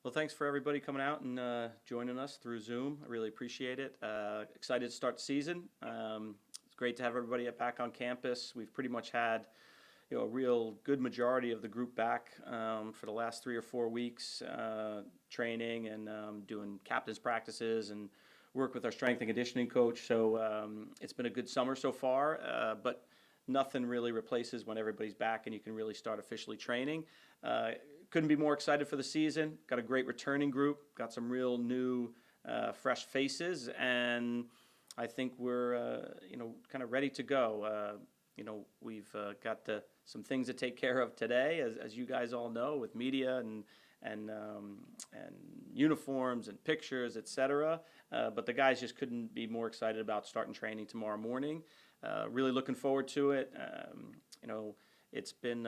Well, thanks for everybody coming out and joining us through Zoom. I really appreciate it. Excited to start the season. It's great to have everybody back on campus. We've pretty much had a real good majority of the group back for the last 3 or 4 weeks, training and doing captain's practices and work with our strength and conditioning coach. So it's been a good summer so far, but nothing really replaces when everybody's back and you can really start officially training. Couldn't be more excited for the season. Got a great returning group, got some real new, fresh faces, and I think we're, kind of ready to go. We've got some things to take care of today, as you guys all know, with media and uniforms and pictures, etc. But the guys just couldn't be more excited about starting training tomorrow morning. Really looking forward to it. It's been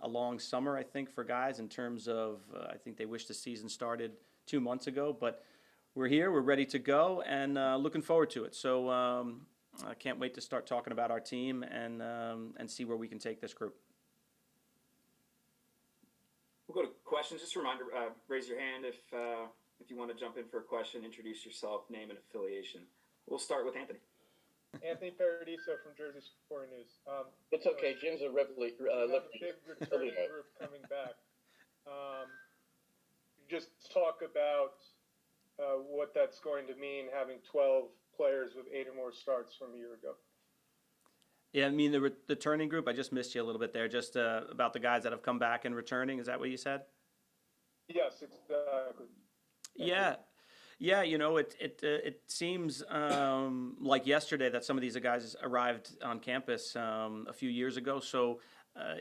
a long summer, I think, for guys in terms of I think they wish the season started 2 months ago, but we're here, we're ready to go, and looking forward to it. So I can't wait to start talking about our team and see where we can take this group. We'll go to questions. Just a reminder, raise your hand if you want to jump in for a question, introduce yourself, name and affiliation. We'll start with Anthony. Anthony Paradiso from Jersey Sporting News. It's okay. Jim's a Ripley. We have a big returning group coming back. Just talk about what that's going to mean, having 12 players with 8 or more starts from a year ago. Yeah, I mean, the returning group, I just missed you a little bit there, just about the guys that have come back and returning. Is that what you said? Yes, exactly. Yeah. Yeah, it seems like yesterday that some of these guys arrived on campus a few years ago. So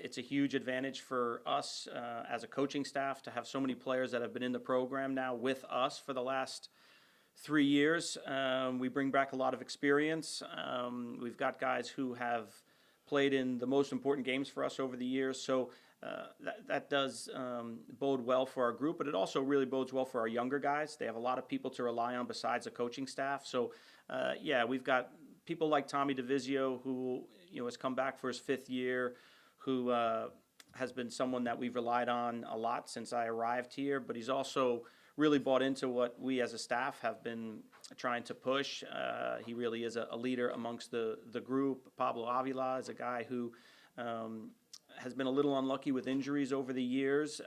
it's a huge advantage for us as a coaching staff to have so many players that have been in the program now with us for the last 3 years. We bring back a lot of experience. We've got guys who have played in the most important games for us over the years. So that does bode well for our group, but it also really bodes well for our younger guys. They have a lot of people to rely on besides the coaching staff. So, we've got people like Tommy DeVizio, who has come back for his 5th year, who has been someone that we've relied on a lot since I arrived here, but he's also really bought into what we as a staff have been trying to push. He really is a leader amongst the group. Pablo Avila is a guy who has been a little unlucky with injuries over the years,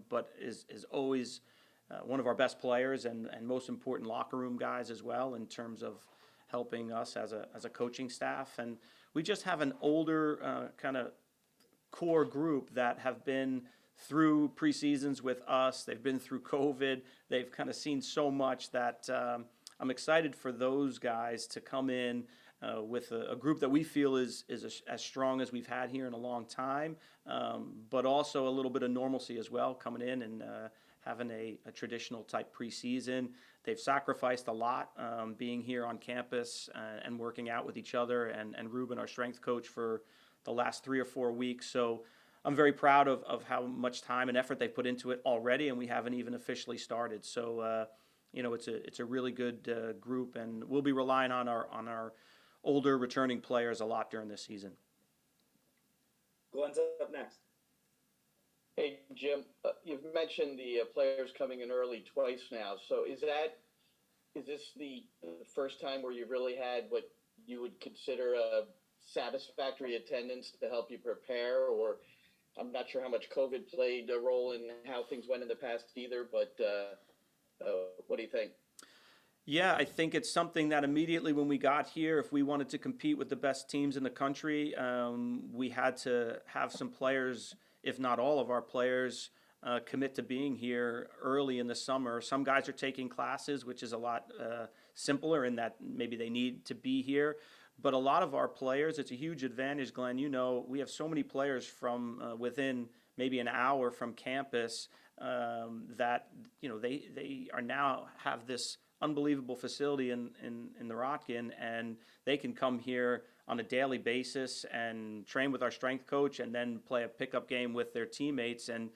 but is always one of our best players and most important locker room guys as well in terms of helping us as a coaching staff. And we just have an older kind of core group that have been through preseasons with us. They've been through COVID. They've kind of seen so much that I'm excited for those guys to come in with a group that we feel is as strong as we've had here in a long time, but also a little bit of normalcy as well, coming in and having a traditional type preseason. They've sacrificed a lot being here on campus and working out with each other, and Ruben, our strength coach, for the last 3 or 4 weeks. So I'm very proud of how much time and effort they've put into it already, and we haven't even officially started. So it's a really good group, and we'll be relying on our older returning players a lot during this season. Glenn's up next. Hey, Jim, you've mentioned the players coming in early twice now. So is this the first time where you've really had what you would consider a satisfactory attendance to help you prepare? Or I'm not sure how much COVID played a role in how things went in the past either, but what do you think? Yeah, I think it's something that immediately when we got here, if we wanted to compete with the best teams in the country, we had to have some players, if not all of our players, commit to being here early in the summer. Some guys are taking classes, which is a lot simpler in that maybe they need to be here. But a lot of our players, it's a huge advantage, Glenn. We have so many players from within maybe an hour from campus that they are now have this unbelievable facility in the Rotkin, and they can come here on a daily basis and train with our strength coach and then play a pickup game with their teammates. And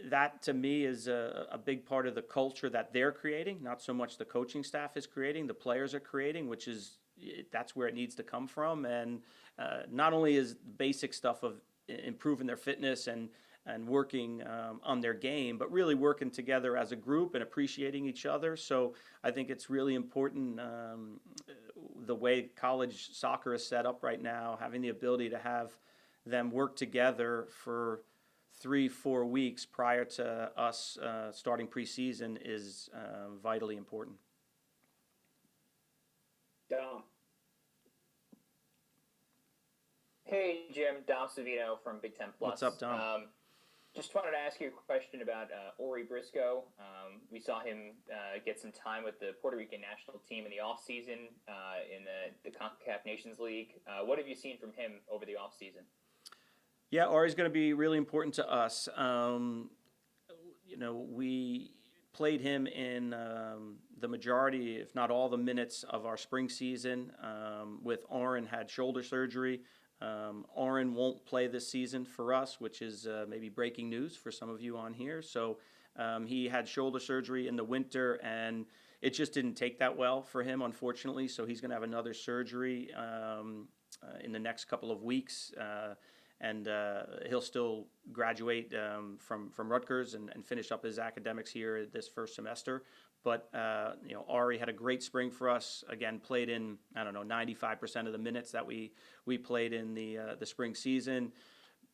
that to me is a big part of the culture that they're creating, not so much the coaching staff is creating, the players are creating, which is that's where it needs to come from. And not only is basic stuff of improving their fitness and and working on their game, but really working together as a group and appreciating each other. So I think it's really important the way college soccer is set up right now, having the ability to have them work together for 3-4 weeks prior to us starting preseason is vitally important. Dom. Hey, Jim. Dom Savino from Big Ten Plus. What's up, Dom? Just wanted to ask you a question about Ori Briscoe. We saw him get some time with the Puerto Rican national team in the offseason in the CONCACAF Nations League. What have you seen from him over the offseason? Yeah, Ari's going to be really important to us. We played him in the majority, if not all, the minutes of our spring season. With Oren had shoulder surgery. Oren won't play this season for us, which is maybe breaking news for some of you on here. So he had shoulder surgery in the winter, and it just didn't take that well for him, unfortunately. So he's going to have another surgery in the next couple of weeks. And he'll still graduate from Rutgers and finish up his academics here this first semester. But Ari had a great spring for us. Again, played in 95% of the minutes that we played in the spring season.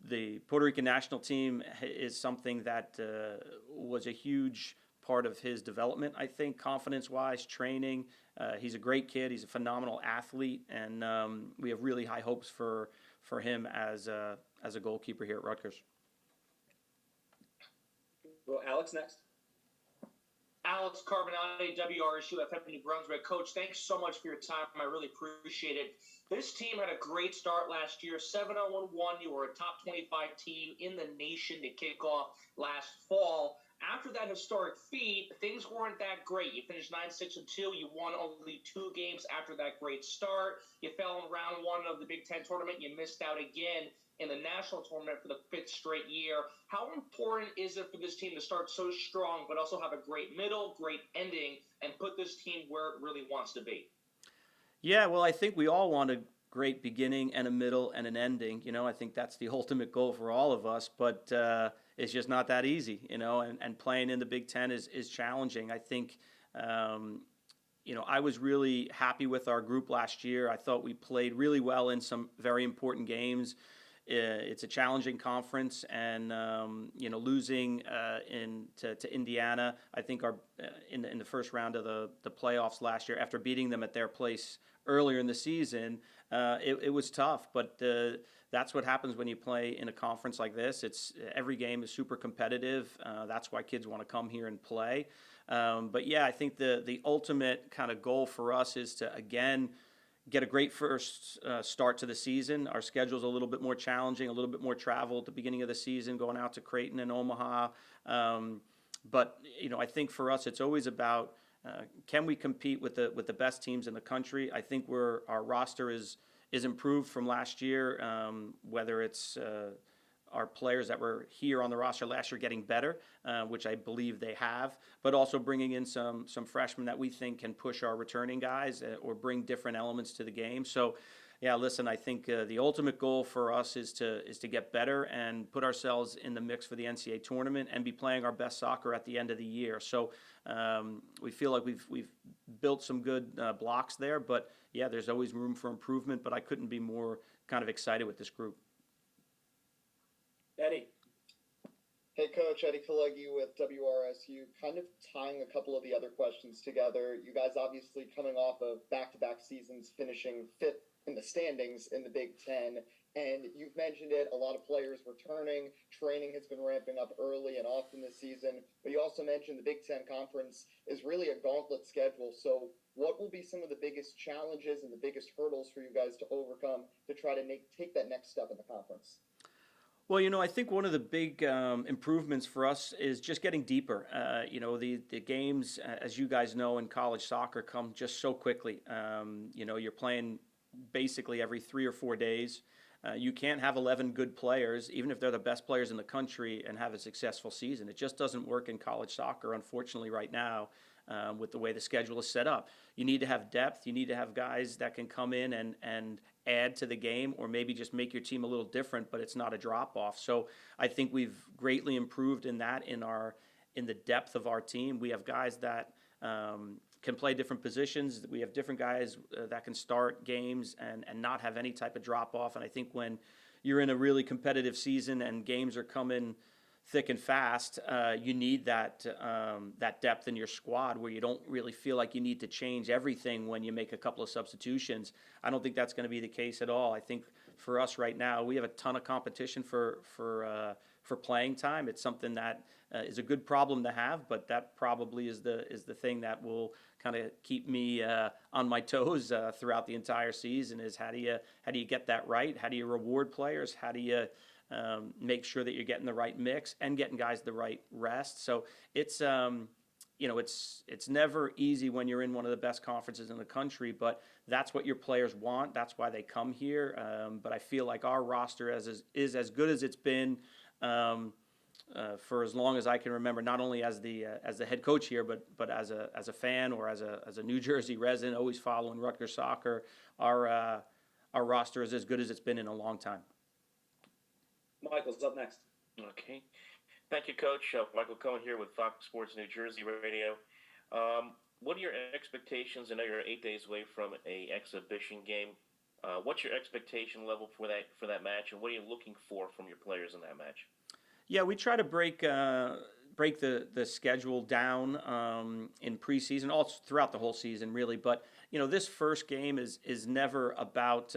The Puerto Rican national team is something that was a huge part of his development, I think, confidence-wise, training. He's a great kid. He's a phenomenal athlete, and we have really high hopes for him as a goalkeeper here at Rutgers. Well, Alex, next. Alex Carbonati, WRSU FM New Brunswick. Coach, thanks so much for your time. I really appreciate it. This team had a great start last year, 7-0-1. You were a top 25 team in the nation to kick off last fall. After that historic feat, things weren't that great. You finished 9-6-2. You won only 2 games after that great start. You fell in round 1 of the Big Ten tournament. You missed out again in the national tournament for the 5th straight year. How important is it for this team to start so strong, but also have a great middle, great ending, and put this team where it really wants to be? Yeah, well, I think we all want a great beginning and a middle and an ending. I think that's the ultimate goal for all of us, but it's just not that easy, and playing in the Big Ten is challenging. I think, I was really happy with our group last year. I thought we played really well in some very important games. It's a challenging conference, and losing to Indiana, I think in the first round of the playoffs last year, after beating them at their place earlier in the season, it was tough. But that's what happens when you play in a conference like this. Every game is super competitive. That's why kids want to come here and play. But yeah, I think the ultimate kind of goal for us is to again get a great first start to the season. Our schedule's a little bit more challenging, a little bit more travel at the beginning of the season, going out to Creighton and Omaha. But I think for us, it's always about can we compete with the best teams in the country. I think our roster is improved from last year, whether it's our players that were here on the roster last year getting better, which I believe they have, but also bringing in some freshmen that we think can push our returning guys or bring different elements to the game. So, yeah, listen, I think the ultimate goal for us is to get better and put ourselves in the mix for the NCAA tournament and be playing our best soccer at the end of the year. So we feel like we've built some good blocks there, but yeah, there's always room for improvement. But I couldn't be more kind of excited with this group. Eddie. Hey, Coach, Eddie Kalegi with WRSU. Kind of tying a couple of the other questions together. You guys obviously coming off of back-to-back seasons, finishing 5th in the standings in the Big Ten. And you've mentioned it, a lot of players returning. Training has been ramping up early and often this season. But you also mentioned the Big Ten Conference is really a gauntlet schedule. So what will be some of the biggest challenges and the biggest hurdles for you guys to overcome to try to take that next step in the conference? Well, I think one of the big improvements for us is just getting deeper. The games, as you guys know, in college soccer come just so quickly. You're playing basically every 3 or 4 days. You can't have 11 good players, even if they're the best players in the country, and have a successful season. It just doesn't work in college soccer, unfortunately, right now, with the way the schedule is set up. You need to have depth. You need to have guys that can come in and add to the game or maybe just make your team a little different, but it's not a drop off. So I think we've greatly improved in that in the depth of our team. We have guys that can play different positions. We have different guys that can start games and not have any type of drop off. And I think when you're in a really competitive season and games are coming thick and fast, you need that depth in your squad where you don't really feel like you need to change everything when you make a couple of substitutions. I don't think that's going to be the case at all. I think for us right now, we have a ton of competition for playing time. It's something that is a good problem to have, but that probably is the thing that will kind of keep me on my toes throughout the entire season. Is how do you get that right? How do you reward players? How do you make sure that you're getting the right mix and getting guys the right rest? So it's it's never easy when you're in one of the best conferences in the country, but that's what your players want. That's why they come here. But I feel like our roster is as good as it's been for as long as I can remember. Not only as the head coach here, but as a fan or as a New Jersey resident, always following Rutgers soccer. Our roster is as good as it's been in a long time. Michael's up next. Okay. Thank you, Coach. Michael Cohen here with Fox Sports New Jersey Radio. What are your expectations? I know you're 8 days away from a exhibition game. What's your expectation level for that match, and what are you looking for from your players in that match? Yeah, we try to break the schedule down in preseason, all throughout the whole season, really. But this first game is never about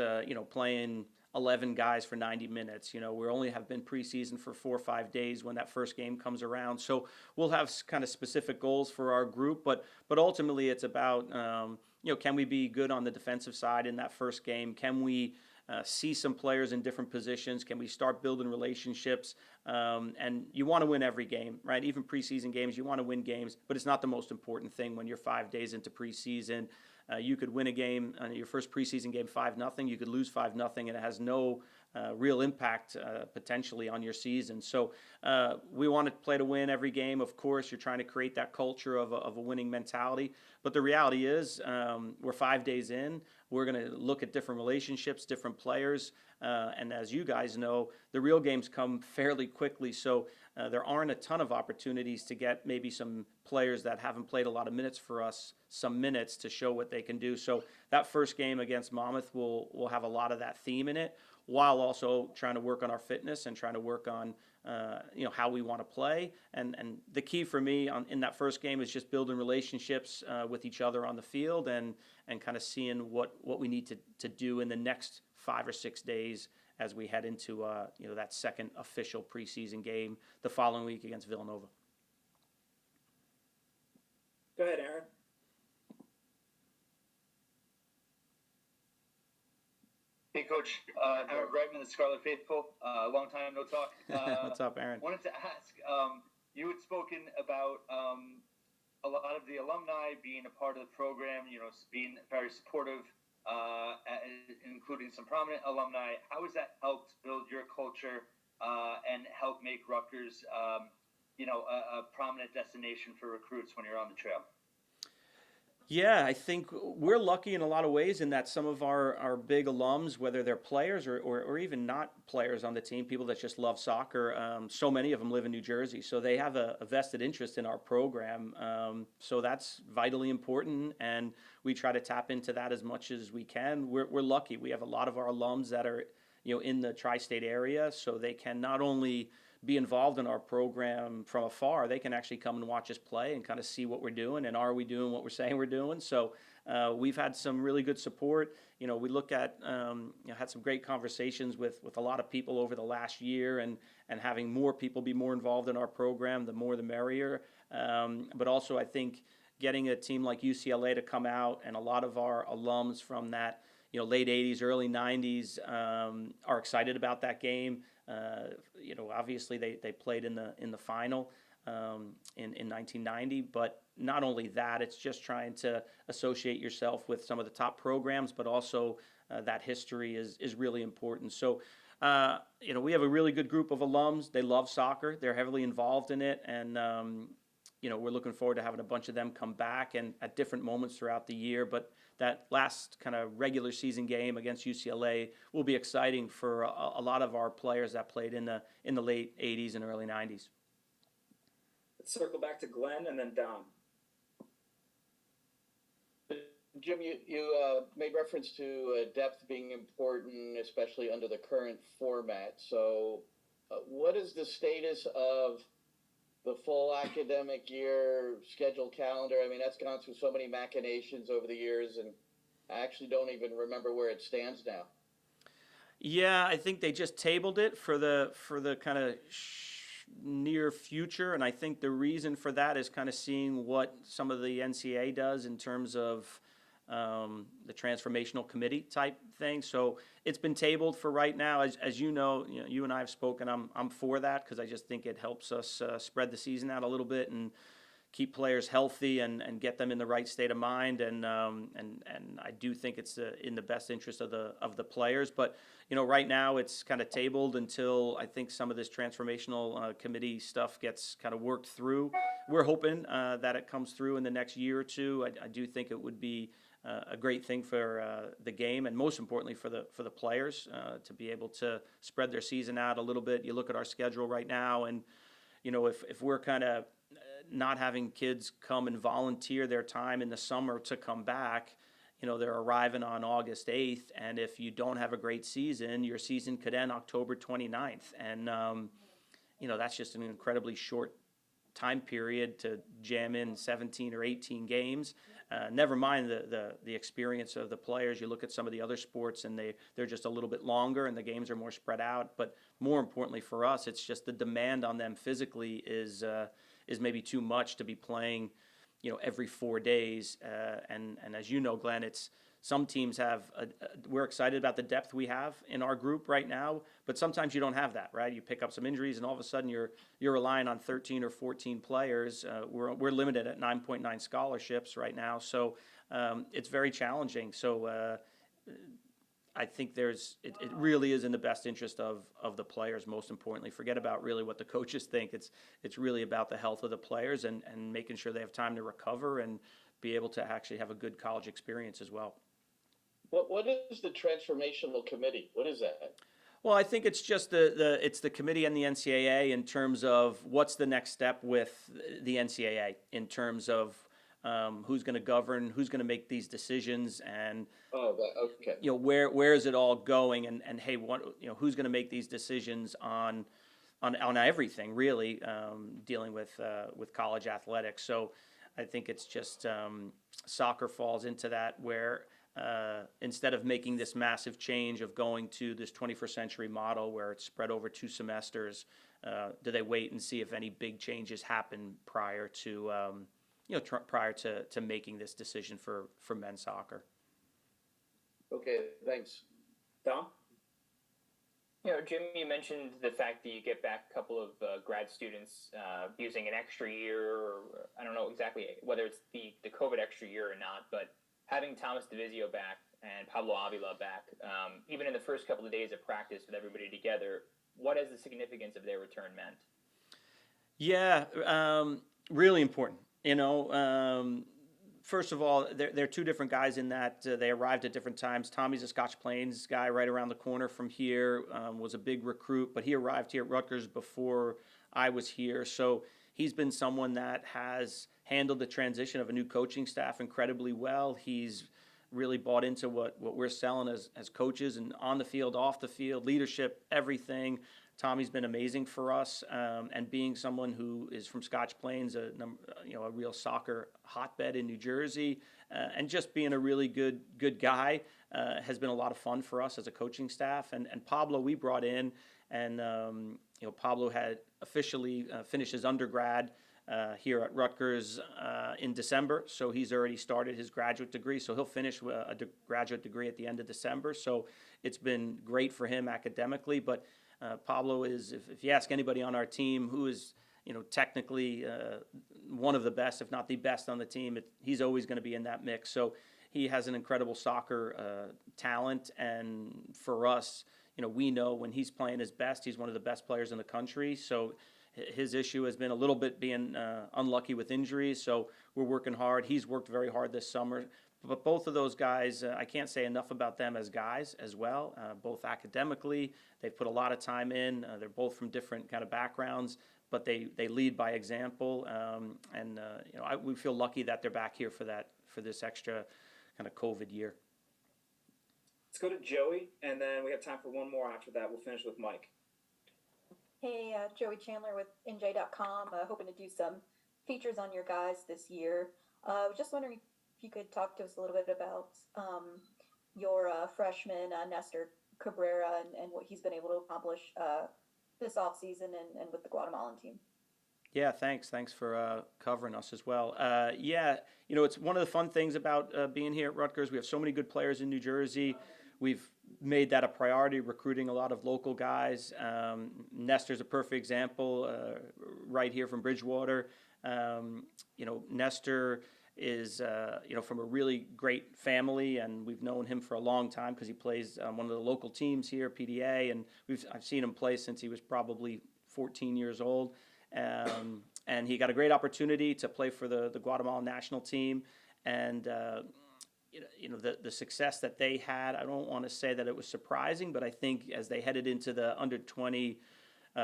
playing 11 guys for 90 minutes. We only have been preseason for 4 or 5 days when that first game comes around. So we'll have kind of specific goals for our group, but ultimately it's about can we be good on the defensive side in that first game? Can we see some players in different positions? Can we start building relationships? And you want to win every game, right? Even preseason games, you want to win games, but it's not the most important thing when you're 5 days into preseason. You could win a game, your first preseason game 5-0. You could lose 5-0, and it has no real impact potentially on your season. So we want to play to win every game. Of course, you're trying to create that culture of a winning mentality. But the reality is we're 5 days in. We're going to look at different relationships, different players. And as you guys know, the real games come fairly quickly. So there aren't a ton of opportunities to get maybe some players that haven't played a lot of minutes for us some minutes to show what they can do. So that first game against Monmouth will have a lot of that theme in it, while also trying to work on our fitness and trying to work on how we want to play. And the key for me in that first game is just building relationships with each other on the field and kind of seeing what we need to do in the next 5 or 6 days as we head into that second official preseason game the following week against Villanova. Go ahead, Aaron. Hey, Coach. Aaron Brightman, the Scarlet Faithful. Long time no talk. What's up, Aaron? Wanted to ask, you had spoken about a lot of the alumni being a part of the program, being very supportive, including some prominent alumni. How has that helped build your culture and help make Rutgers, a prominent destination for recruits when you're on the trail? Yeah, I think we're lucky in a lot of ways in that some of our big alums, whether they're players or even not players on the team, people that just love soccer, so many of them live in New Jersey. So they have a vested interest in our program. So that's vitally important, and we try to tap into that as much as we can. We're lucky. We have a lot of our alums that are in the tri-state area, so they can not only be involved in our program from afar, they can actually come and watch us play and kind of see what we're doing and are we doing what we're saying we're doing. So we've had some really good support. We look at, had some great conversations with a lot of people over the last year and having more people be more involved in our program, the more the merrier. But also I think getting a team like UCLA to come out, and a lot of our alums from that late 80s, early 90s are excited about that game. Obviously they played in the final in 1990, but not only that, it's just trying to associate yourself with some of the top programs, but also that history is really important. So, we have a really good group of alums. They love soccer. They're heavily involved in it, and we're looking forward to having a bunch of them come back and at different moments throughout the year. But that last kind of regular season game against UCLA will be exciting for a lot of our players that played in the late 80s and early 90s. Let's circle back to Glenn and then Don. Jim, you made reference to depth being important, especially under the current format. So, what is the status of the full academic year schedule calendar? I mean, that's gone through so many machinations over the years, and I actually don't even remember where it stands now. Yeah, I think they just tabled it for the kind of near future, and I think the reason for that is kind of seeing what some of the NCAA does in terms of the transformational committee type thing. So it's been tabled for right now. As you know, you and I have spoken. I'm for that because I just think it helps us spread the season out a little bit and keep players healthy and get them in the right state of mind. And I do think it's in the best interest of the players. But right now it's kind of tabled until I think some of this transformational committee stuff gets kind of worked through. We're hoping that it comes through in the next year or two. I do think it would be a great thing for the game, and most importantly for the players to be able to spread their season out a little bit. You look at our schedule right now, and if we're kind of not having kids come and volunteer their time in the summer to come back, they're arriving on August 8th, and if you don't have a great season, your season could end October 29th, and that's just an incredibly short time period to jam in 17 or 18 games. Never mind the experience of the players. You look at some of the other sports, and they're just a little bit longer, and the games are more spread out. But more importantly for us, it's just the demand on them physically is maybe too much to be playing, every 4 days. And as you know, Glenn, some teams have. We're excited about the depth we have in our group right now, but sometimes you don't have that, right? You pick up some injuries, and all of a sudden you're relying on 13 or 14 players. We're limited at 9.9 scholarships right now, so it's very challenging. So I think it really is in the best interest of the players. Most importantly, forget about really what the coaches think. It's really about the health of the players and making sure they have time to recover and be able to actually have a good college experience as well. What is the transformational committee? What is that? Well, I think it's just it's the committee and the NCAA in terms of what's the next step with the NCAA in terms of who's going to govern, who's going to make these decisions, and okay. Where is it all going, and hey, who's going to make these decisions on everything really dealing with college athletics. So I think it's just soccer falls into that where. Instead of making this massive change of going to this 21st century model where it's spread over 2 semesters, do they wait and see if any big changes happen prior to making this decision for men's soccer? Okay, thanks. Don? Jim, you mentioned the fact that you get back a couple of grad students using an extra year, or I don't know exactly whether it's the COVID extra year or not, but having Thomas DeVizio back and Pablo Avila back, even in the first couple of days of practice with everybody together, what has the significance of their return meant? Yeah, really important. First of all, they're 2 different guys in that they arrived at different times. Tommy's a Scotch Plains guy right around the corner from here, was a big recruit, but he arrived here at Rutgers before I was here. So he's been someone that has handled the transition of a new coaching staff incredibly well. He's really bought into what we're selling as coaches, and on the field, off the field, leadership, everything. Tommy's been amazing for us, and being someone who is from Scotch Plains, a real soccer hotbed in New Jersey, and just being a really good guy has been a lot of fun for us as a coaching staff. And Pablo we brought in, and Pablo had officially finished his undergrad here at Rutgers in December, so he's already started his graduate degree. So he'll finish a graduate degree at the end of December. So it's been great for him academically, but Pablo is, if you ask anybody on our team who is, technically one of the best, if not the best on the team, he's always going to be in that mix. So he has an incredible soccer talent, and for us, we know when he's playing his best, he's one of the best players in the country. So His issue has been a little bit being unlucky with injuries, so we're working hard. He's worked very hard this summer. But both of those guys, I can't say enough about them as guys as well. Both academically, they've put a lot of time in. They're both from different kind of backgrounds, but they lead by example. We feel lucky that they're back here for this extra kind of COVID year. Let's go to Joey, and then we have time for one more after that. We'll finish with Mike. Hey, Joey Chandler with NJ.com. Hoping to do some features on your guys this year. I was just wondering if you could talk to us a little bit about your freshman, Nestor Cabrera, and what he's been able to accomplish this offseason and with the Guatemalan team. Yeah, thanks. Thanks for covering us as well. It's one of the fun things about being here at Rutgers. We have so many good players in New Jersey. We've made that a priority, recruiting a lot of local guys. Nestor's a perfect example, right here from Bridgewater. Nestor is from a really great family, and we've known him for a long time because he plays on one of the local teams here, PDA, and I've seen him play since he was probably 14 years old. And he got a great opportunity to play for the Guatemalan national team, and the success that they had. I don't want to say that it was surprising, but I think as they headed into the under 20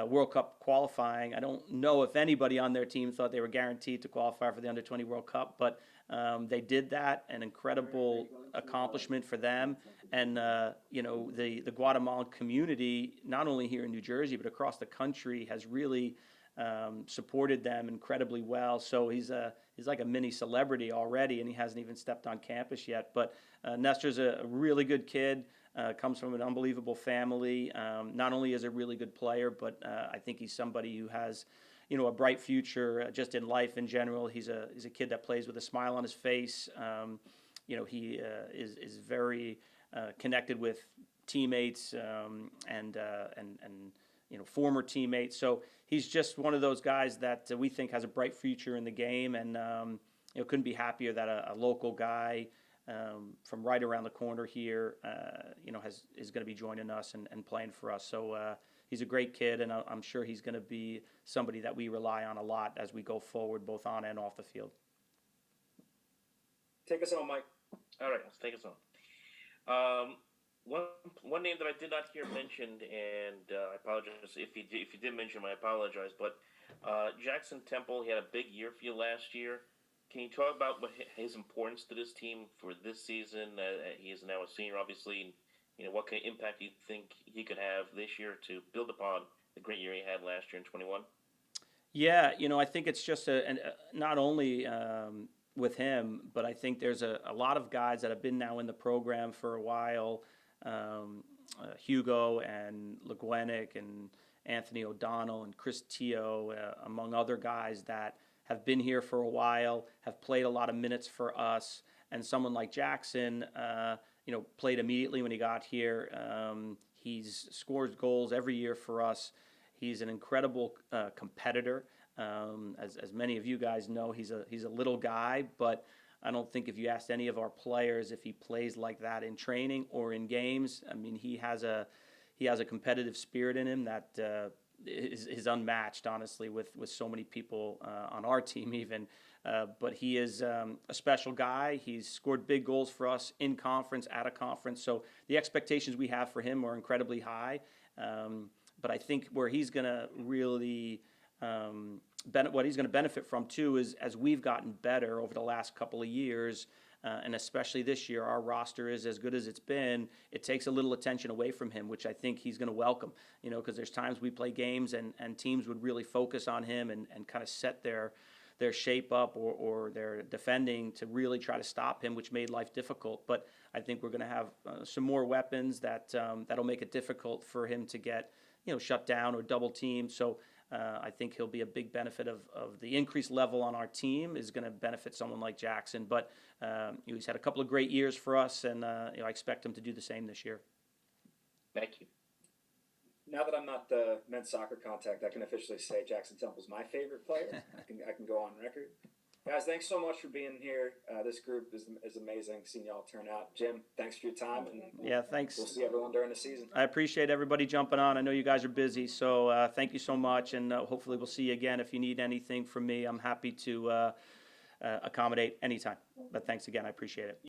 World Cup qualifying, I don't know if anybody on their team thought they were guaranteed to qualify for the under 20 World Cup, but they did that. An incredible accomplishment for them, and the Guatemalan community, not only here in New Jersey but across the country, has really supported them incredibly well. So he's like a mini celebrity already, and he hasn't even stepped on campus yet. But Nestor's a really good kid, comes from an unbelievable family. Not only is a really good player, but I think he's somebody who has a bright future just in life in general. He's a kid that plays with a smile on his face. He is very connected with teammates and former teammates. So he's just one of those guys that we think has a bright future in the game, and couldn't be happier that a local guy from right around the corner here, is going to be joining us and playing for us. So he's a great kid, and I'm sure he's going to be somebody that we rely on a lot as we go forward, both on and off the field. Take us home, Mike. All right, let's take us on. One name that I did not hear mentioned, and I apologize if you did mention him, I apologize. But Jackson Temple, he had a big year for you last year. Can you talk about his importance to this team for this season? He is now a senior, obviously. And, what kind of impact do you think he could have this year to build upon the great year he had last year in 21? Yeah, I think it's just not only with him, but I think there's a lot of guys that have been now in the program for a while. Hugo and LeGuenic and Anthony O'Donnell and Chris Teo, among other guys that have been here for a while, have played a lot of minutes for us. And someone like Jackson, played immediately when he got here. He's scored goals every year for us. He's an incredible competitor. As many of you guys know, he's a little guy, but I don't think if you asked any of our players if he plays like that in training or in games. I mean, he has a competitive spirit in him that is unmatched, honestly, with so many people on our team even. But he is a special guy. He's scored big goals for us in conference, out of conference. So the expectations we have for him are incredibly high. But I think where he's going to really what he's going to benefit from too is as we've gotten better over the last couple of years, and especially this year, our roster is as good as it's been. It takes a little attention away from him, which I think he's going to welcome. Because there's times we play games and teams would really focus on him and kind of set their shape up or their defending to really try to stop him, which made life difficult. But I think we're going to have some more weapons that'll make it difficult for him to get shut down or double teamed. So I think he'll be a big benefit of the increased level on our team is going to benefit someone like Jackson. But he's had a couple of great years for us, and I expect him to do the same this year. Thank you. Now that I'm not the men's soccer contact, I can officially say Jackson Temple's my favorite player. I can go on record. Guys, thanks so much for being here. This group is amazing. Seeing y'all turn out. Jim, thanks for your time, and Yeah, thanks. we'll see everyone during the season. I appreciate everybody jumping on. I know you guys are busy, so thank you so much, and hopefully we'll see you again. If you need anything from me, I'm happy to accommodate anytime. But thanks again. I appreciate it.